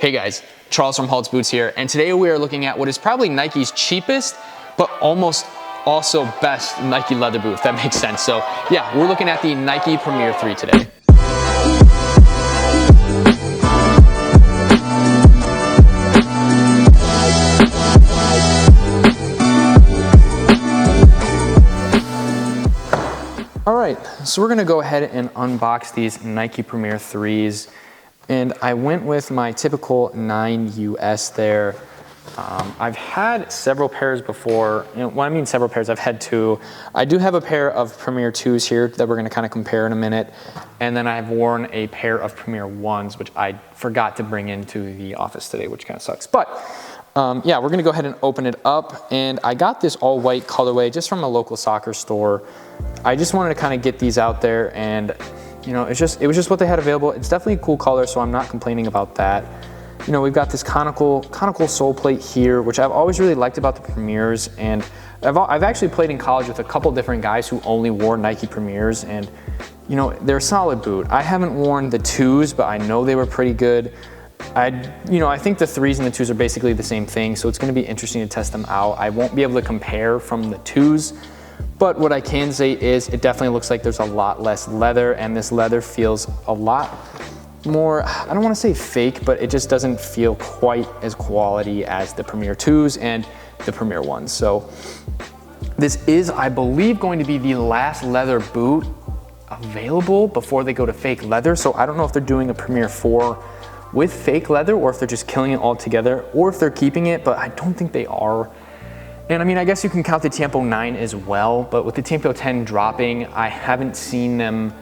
Hey guys, Charles from Halt's Boots here, and today we are looking at what is probably Nike's cheapest, but almost also best Nike leather boot, if that makes sense. So yeah, we're looking at the Nike Premier 3 today. All right, so we're gonna go ahead and unbox these Nike Premier 3s. And I went with my typical 9 US there. I've had several pairs before. When I mean several pairs, I've had 2. I do have a pair of Premier 2s here that we're gonna kind of compare in a minute. And then I've worn a pair of Premier 1s, which I forgot to bring into the office today, which kind of sucks. But yeah, we're gonna go ahead and open it up. And I got this all white colorway just from a local soccer store. I just wanted to kind of get these out there, and you know, it was just what they had available. It's definitely a cool color, so I'm not complaining about that. You know, we've got this conical sole plate here, which I've always really liked about the Premiers, and I've actually played in college with a couple different guys who only wore Nike Premiers, and you know, they're a solid boot. I haven't worn the 2s, but I know they were pretty good. I think the 3s and the 2s are basically the same thing, so it's gonna be interesting to test them out. I won't be able to compare from the 2s, but what I can say is it definitely looks like there's a lot less leather, and this leather feels a lot more, I don't want to say fake, but it just doesn't feel quite as quality as the Premier 2s and the Premier 1s. So this is, I believe, going to be the last leather boot available before they go to fake leather. So I don't know if they're doing a Premier 4 with fake leather, or if they're just killing it all together, or if they're keeping it, but I don't think they are. And I mean, I guess you can count the Tiempo 9 as well, but with the Tiempo 10 dropping, I haven't seen them,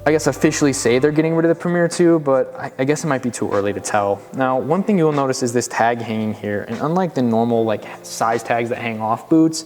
I guess, officially say they're getting rid of the Premier 2, but I guess it might be too early to tell. Now, one thing you'll notice is this tag hanging here, and unlike the normal like size tags that hang off boots,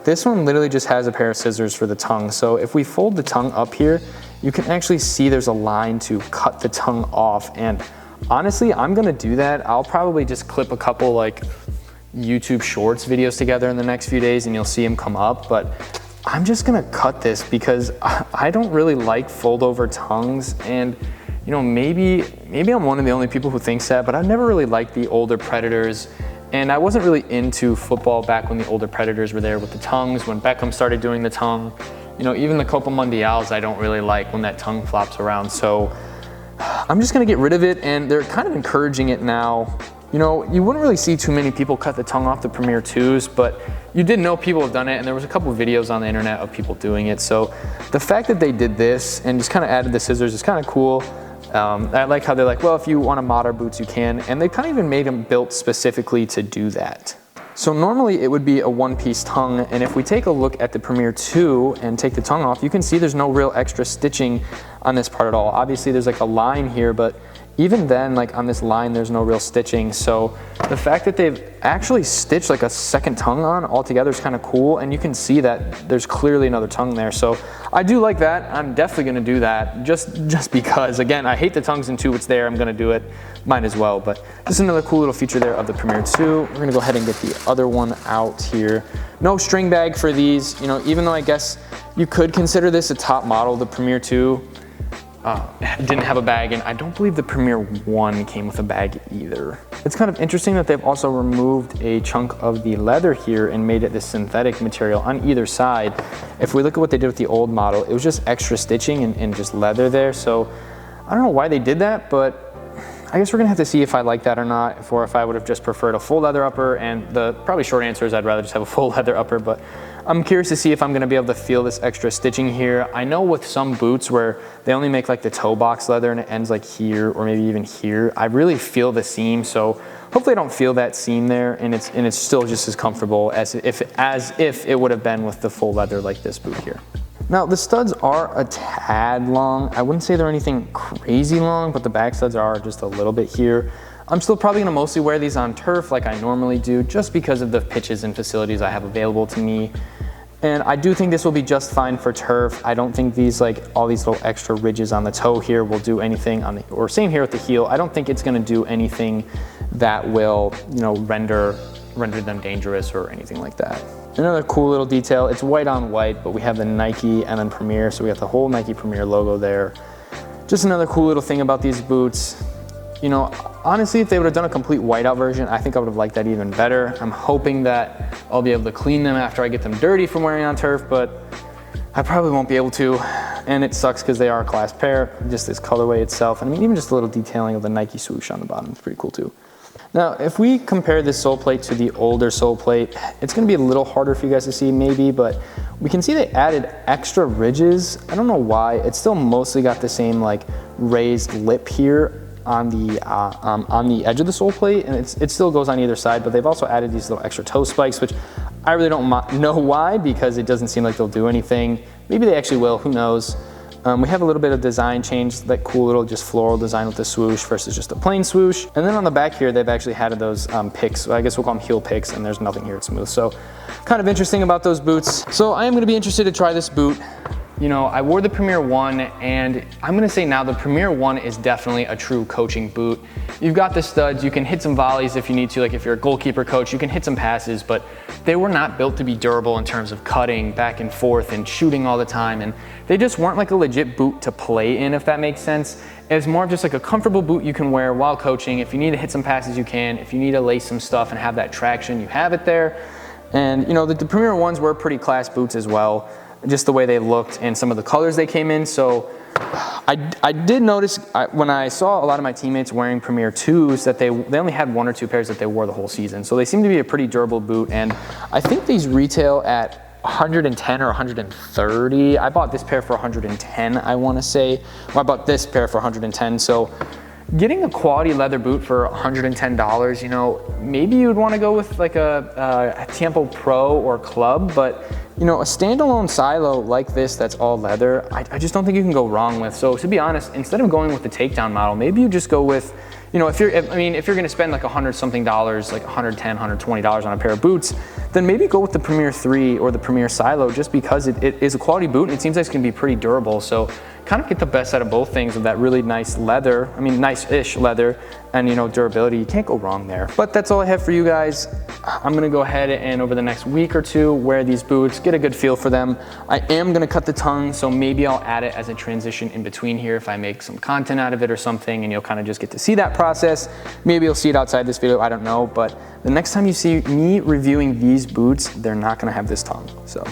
this one literally just has a pair of scissors for the tongue. So if we fold the tongue up here, you can actually see there's a line to cut the tongue off, and honestly, I'm gonna do that. I'll probably just clip a couple like YouTube Shorts videos together in the next few days, and you'll see them come up, but I'm just gonna cut this because I don't really like fold over tongues, and you know, maybe I'm one of the only people who thinks that, but I've never really liked the older Predators, and I wasn't really into football back when the older Predators were there with the tongues, when Beckham started doing the tongue. You know, even the Copa Mundials I don't really like when that tongue flops around, so I'm just gonna get rid of it, and they're kind of encouraging it now. You know, you wouldn't really see too many people cut the tongue off the Premier 2s, but you did know people have done it, and there was a couple of videos on the internet of people doing it. So the fact that they did this and just kind of added the scissors is kind of cool. I like how they're like, well, if you want to mod our boots, you can. And they kind of even made them built specifically to do that. So normally it would be a one-piece tongue, and if we take a look at the Premier 2 and take the tongue off, you can see there's no real extra stitching on this part at all. Obviously there's like a line here, but even then, like on this line, there's no real stitching. So the fact that they've actually stitched like a second tongue on altogether is kind of cool, and you can see that there's clearly another tongue there. So I do like that. I'm definitely gonna do that just because, again, I hate the tongues in 2, it's there, I'm gonna do it, might as well. But just another cool little feature there of the Premier 2. We're gonna go ahead and get the other one out here. No string bag for these, you know, even though I guess you could consider this a top model, the Premier 2. Didn't have a bag, and I don't believe the Premier 1 came with a bag either. It's kind of interesting that they've also removed a chunk of the leather here and made it this synthetic material on either side. If we look at what they did with the old model, it was just extra stitching and just leather there. So I don't know why they did that, but I guess we're gonna have to see if I like that or not, or if I would have just preferred a full leather upper. And the probably short answer is I'd rather just have a full leather upper, but I'm curious to see if I'm gonna be able to feel this extra stitching here. I know with some boots where they only make like the toe box leather and it ends like here or maybe even here, I really feel the seam. So hopefully I don't feel that seam there, and it's still just as comfortable as if it would have been with the full leather like this boot here. Now the studs are a tad long. I wouldn't say they're anything crazy long, but the back studs are just a little bit here. I'm still probably gonna mostly wear these on turf like I normally do, just because of the pitches and facilities I have available to me. And I do think this will be just fine for turf. I don't think these, like all these little extra ridges on the toe here, will do anything on the, or same here with the heel. I don't think it's gonna do anything that will, you know, render them dangerous or anything like that. Another cool little detail, it's white on white, but we have the Nike and then Premier, so we have the whole Nike Premier logo there. Just another cool little thing about these boots. You know, honestly, if they would have done a complete whiteout version, I think I would have liked that even better. I'm hoping that I'll be able to clean them after I get them dirty from wearing on turf, but I probably won't be able to. And it sucks because they are a class pair, just this colorway itself. And I mean, even just a little detailing of the Nike swoosh on the bottom is pretty cool too. Now, if we compare this Soleplate to the older Soleplate, it's gonna be a little harder for you guys to see maybe, but we can see they added extra ridges. I don't know why. It's still mostly got the same like raised lip here on the edge of the Soleplate, and it still goes on either side, but they've also added these little extra toe spikes, which I really don't know why, because it doesn't seem like they'll do anything. Maybe they actually will, who knows. We have a little bit of design change, that cool little just floral design with the swoosh versus just a plain swoosh. And then on the back here, they've actually added those picks. I guess we'll call them heel picks, and there's nothing here, it's smooth. So kind of interesting about those boots. So I am gonna be interested to try this boot. You know, I wore the Premier 1, and I'm gonna say now the Premier 1 is definitely a true coaching boot. You've got the studs, you can hit some volleys if you need to, like if you're a goalkeeper coach, you can hit some passes, but they were not built to be durable in terms of cutting back and forth and shooting all the time, and they just weren't like a legit boot to play in, if that makes sense. It's more of just like a comfortable boot you can wear while coaching. If you need to hit some passes, you can. If you need to lace some stuff and have that traction, you have it there. And you know, the Premier 1s were pretty class boots as well, just the way they looked and some of the colors they came in. So I did notice when I saw a lot of my teammates wearing Premier 2s that they only had 1 or 2 pairs that they wore the whole season. So they seem to be a pretty durable boot, and I think these retail at 110 or 130. I bought this pair for 110, I want to say. Well, I bought this pair for 110. So getting a quality leather boot for $110, you know, maybe you would want to go with like a Tiempo Pro or Club, but you know, a standalone silo like this that's all leather, I just don't think you can go wrong with. So to be honest, instead of going with the takedown model, maybe you just go with, you know, if you're gonna spend like $100 something, like $110, $120 on a pair of boots, then maybe go with the Premier 3 or the Premier Silo, just because it is a quality boot and it seems like it's gonna be pretty durable. So kind of get the best out of both things with that really nice leather, nice-ish leather, and you know, durability. You can't go wrong there. But that's all I have for you guys. I'm gonna go ahead and over the next week or two wear these boots, get a good feel for them. I am gonna cut the tongue, so maybe I'll add it as a transition in between here if I make some content out of it or something, and you'll kind of just get to see that process. Maybe you'll see it outside this video, I don't know, but the next time you see me reviewing these boots, they're not gonna have this tongue, so.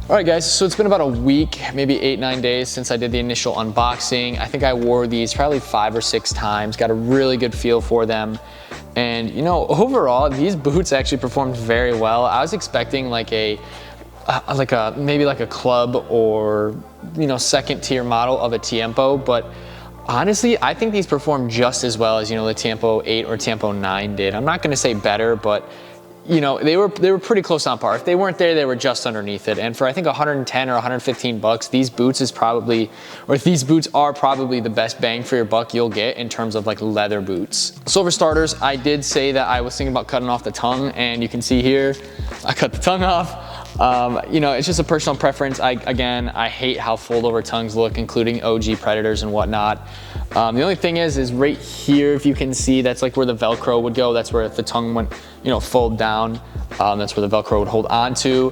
All right guys, so it's been about a week, maybe 8-9 days since I did the initial unboxing. I think I wore these probably 5 or 6 times, got a really good feel for them. And you know, overall, these boots actually performed very well. I was expecting like maybe like a Club or, you know, second tier model of a Tiempo, but honestly, I think these performed just as well as, you know, the Tiempo 8 or Tiempo 9 did. I'm not gonna say better, but you know, they were pretty close on par. If they weren't there, they were just underneath it. And for I think 110 or 115 bucks, these boots are probably the best bang for your buck you'll get in terms of like leather boots. So for starters, I did say that I was thinking about cutting off the tongue, and you can see here, I cut the tongue off. You know, it's just a personal preference. Again, I hate how fold over tongues look, including OG Predators and whatnot. The only thing is right here, if you can see, that's like where the Velcro would go. That's where if the tongue went, you know, fold down, that's where the Velcro would hold on to.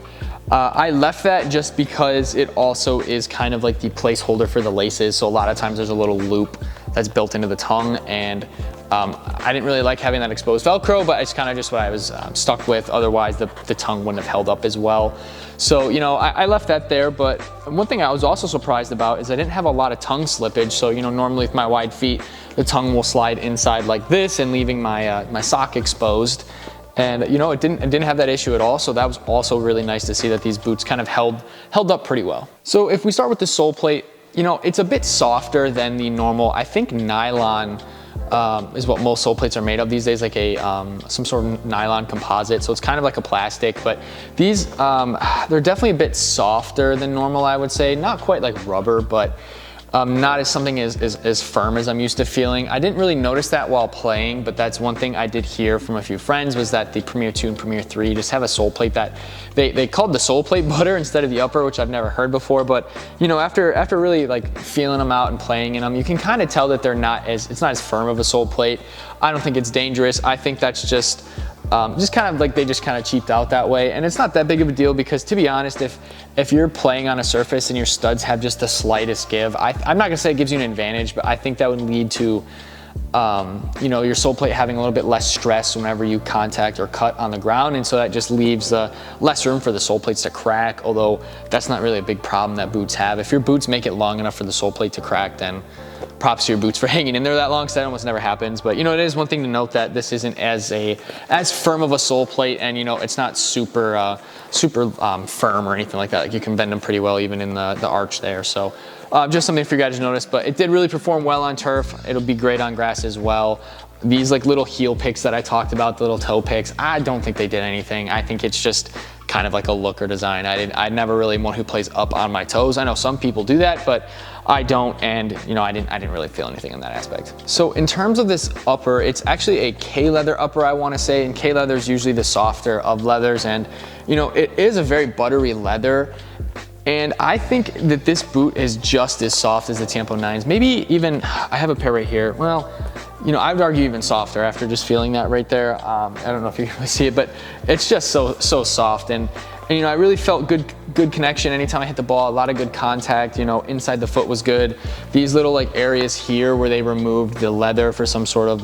I left that just because it also is kind of like the placeholder for the laces. So a lot of times there's a little loop that's built into the tongue, and I didn't really like having that exposed Velcro, but it's kind of just what I was stuck with. Otherwise, the tongue wouldn't have held up as well. So, you know, I left that there, but one thing I was also surprised about is I didn't have a lot of tongue slippage. So, you know, normally with my wide feet, the tongue will slide inside like this and leaving my, my sock exposed. And, you know, it didn't have that issue at all. So that was also really nice to see that these boots kind of held up pretty well. So if we start with the Soleplate, you know, it's a bit softer than the normal, I think nylon is what most Soleplates are made of these days, like a some sort of nylon composite. So it's kind of like a plastic, but these they're definitely a bit softer than normal, I would say. Not quite like rubber, but not as something as firm as I'm used to feeling. I didn't really notice that while playing, but that's one thing I did hear from a few friends, was that the Premier 2 and Premier 3 just have a sole plate that they called the Soleplate butter instead of the upper, which I've never heard before. But you know, after really like feeling them out and playing in them, you can kind of tell that it's not as firm of a sole plate. I don't think it's dangerous. I think that's just kind of like they just kind of cheaped out that way, and it's not that big of a deal, because to be honest, if you're playing on a surface and your studs have just the slightest give, I'm not gonna say it gives you an advantage, but I think that would lead to you know, your sole plate having a little bit less stress whenever you contact or cut on the ground, and so that just leaves less room for the sole plates to crack, although that's not really a big problem that boots have. If your boots make it long enough for the sole plate to crack, then props to your boots for hanging in there that long, because that almost never happens. But you know, it is one thing to note that this isn't as firm of a sole plate, and you know, it's not super firm or anything like that. Like, you can bend them pretty well even in the arch there. So just something for you guys to notice, but it did really perform well on turf. It'll be great on grass as well. These like little heel picks that I talked about, the little toe picks, I don't think they did anything. I think it's just kind of like a look or design. I never really one who plays up on my toes. I know some people do that, but I don't, and you know, I didn't really feel anything in that aspect. So in terms of this upper, it's actually a K-leather upper, I want to say, and K-leather is usually the softer of leathers, and you know, it is a very buttery leather. And I think that this boot is just as soft as the Tiempo 9s. Maybe even, I have a pair right here. Well, you know, I would argue even softer after just feeling that right there. I don't know if you can really see it, but it's just so soft. And you know, I really felt good connection anytime I hit the ball, a lot of good contact, you know, inside the foot was good. These little like areas here where they removed the leather for some sort of,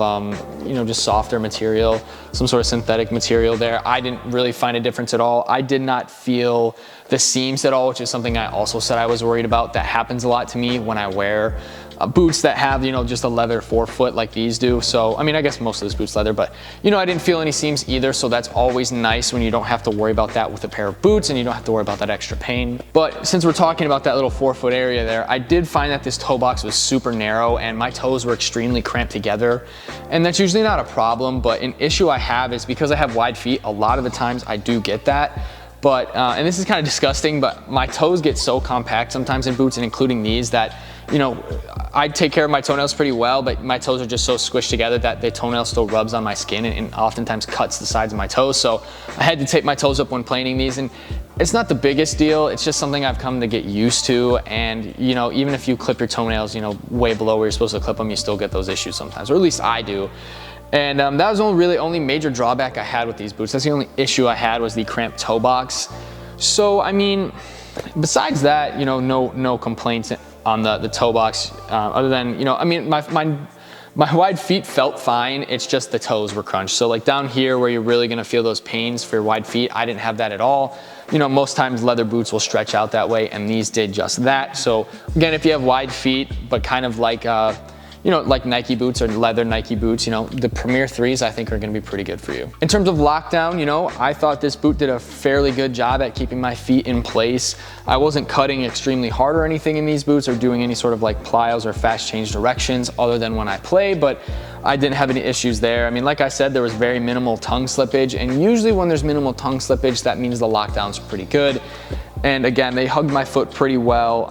you know, just softer material, some sort of synthetic material there, I didn't really find a difference at all. I did not feel the seams at all, which is something I also said I was worried about. That happens a lot to me when I wear boots that have, you know, just a leather forefoot like these do. So, I mean, I guess most of this boot's leather, but you know, I didn't feel any seams either. So that's always nice when you don't have to worry about that with a pair of boots, and you don't have to worry about that extra pain. But since we're talking about that little forefoot area there, I did find that this toe box was super narrow and my toes were extremely cramped together. And that's usually not a problem, but an issue I have is because I have wide feet, a lot of the times I do get that. But, and this is kind of disgusting, but my toes get so compact sometimes in boots, and including these, that, you know, I take care of my toenails pretty well, but my toes are just so squished together that the toenail still rubs on my skin and oftentimes cuts the sides of my toes. So I had to tape my toes up when planing these, and it's not the biggest deal. It's just something I've come to get used to. And, you know, even if you clip your toenails, you know, way below where you're supposed to clip them, you still get those issues sometimes, or at least I do. And that was the only major drawback I had with these boots. That's the only issue I had, was the cramped toe box. So, I mean, besides that, you know, no complaints on the toe box, other than, you know, I mean, my wide feet felt fine. It's just the toes were crunched. So like down here where you're really gonna feel those pains for your wide feet, I didn't have that at all. You know, most times leather boots will stretch out that way, and these did just that. So again, if you have wide feet, but kind of like, you know, like Nike boots or leather Nike boots, you know, the Premier 3s I think are gonna be pretty good for you. In terms of lockdown, you know, I thought this boot did a fairly good job at keeping my feet in place. I wasn't cutting extremely hard or anything in these boots, or doing any sort of like plyos or fast change directions other than when I play, but I didn't have any issues there. I mean, like I said, there was very minimal tongue slippage, and usually when there's minimal tongue slippage, that means the lockdown's pretty good. And again, they hugged my foot pretty well.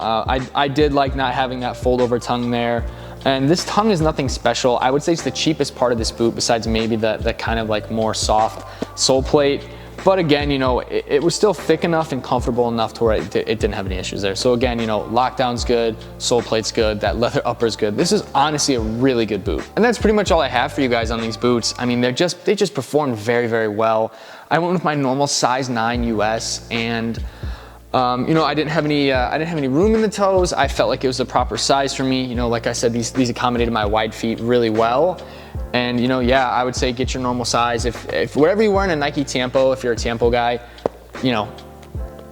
I did like not having that fold over tongue there. And this tongue is nothing special. I would say it's the cheapest part of this boot, besides maybe the kind of like more soft sole plate. But again, you know, it was still thick enough and comfortable enough to where it didn't have any issues there. So again, you know, lockdown's good, sole plate's good, that leather upper's good. This is honestly a really good boot. And that's pretty much all I have for you guys on these boots. I mean, they just performed very, very well. I went with my normal size 9 US, and you know, I didn't have any room in the toes. I felt like it was the proper size for me. You know, like I said, these accommodated my wide feet really well. And you know, yeah, I would say get your normal size. If whatever you're wearing a Nike Tiempo, if you're a Tiempo guy, you know,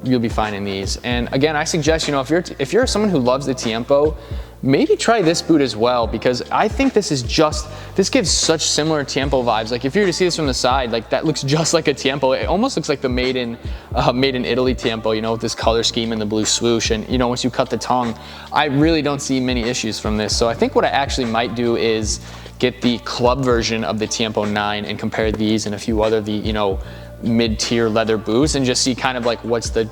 you'll be fine in these. And again, I suggest, you know, if you're someone who loves the Tiempo, maybe try this boot as well, because I think this gives such similar Tiempo vibes. Like if you were to see this from the side, like that looks just like a Tiempo. It almost looks like the made in Italy Tiempo, you know, with this color scheme and the blue swoosh. And you know, once you cut the tongue, I really don't see many issues from this. So I think what I actually might do is get the club version of the Tiempo 9 and compare these and a few other, you know, mid-tier leather boots, and just see kind of like what's the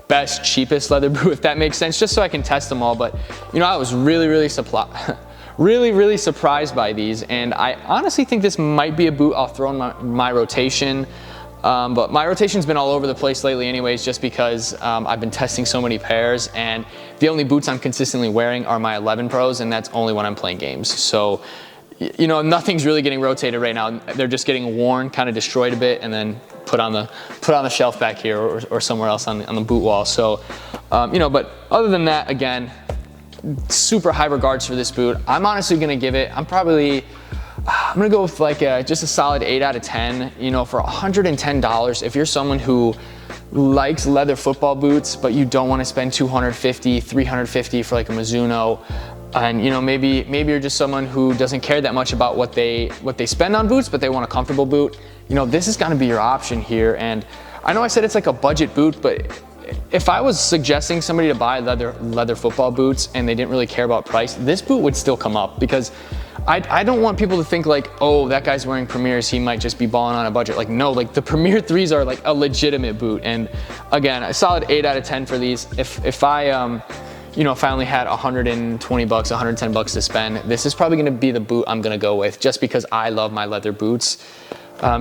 best, cheapest leather boot, if that makes sense, just so I can test them all. But you know, I was really surprised by these, and I honestly think this might be a boot I'll throw in my rotation. But my rotation's been all over the place lately anyways, just because I've been testing so many pairs, and the only boots I'm consistently wearing are my 11 Pros, and that's only when I'm playing games. So, you know, nothing's really getting rotated right now. They're just getting worn, kind of destroyed a bit, and then put on the shelf back here or somewhere else on the boot wall. So, you know, but other than that, again, super high regards for this boot. I'm honestly gonna give it, I'm gonna go with like just a solid 8 out of 10. You know, for $110, if you're someone who likes leather football boots, but you don't want to spend $250, $350 for like a Mizuno, and you know, maybe you're just someone who doesn't care that much about what they spend on boots, but they want a comfortable boot, you know, this is gonna be your option here. And I know I said it's like a budget boot, but if I was suggesting somebody to buy leather football boots and they didn't really care about price, this boot would still come up, because I don't want people to think like, oh, that guy's wearing Premiers, he might just be balling on a budget. Like, no, like the Premier 3s are like a legitimate boot. And again, a solid 8 out of 10 for these. If I you know, if I only had 120 bucks, 110 bucks to spend, this is probably gonna be the boot I'm gonna go with, just because I love my leather boots.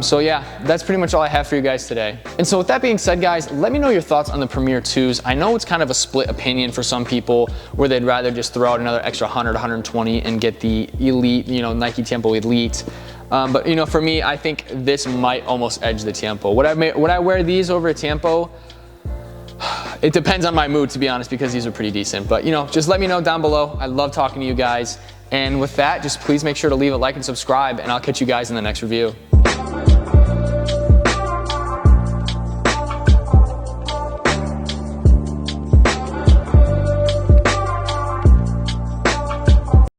So yeah, that's pretty much all I have for you guys today. And so with that being said, guys, let me know your thoughts on the Premier 2s. I know it's kind of a split opinion for some people, where they'd rather just throw out another extra 100, 120 and get the Elite, you know, Nike Tiempo Elite. But you know, for me, I think this might almost edge the Tiempo. Would I wear these over a Tiempo? It depends on my mood, to be honest, because these are pretty decent. But you know, just let me know down below. I love talking to you guys. And with that, just please make sure to leave a like and subscribe, and I'll catch you guys in the next review.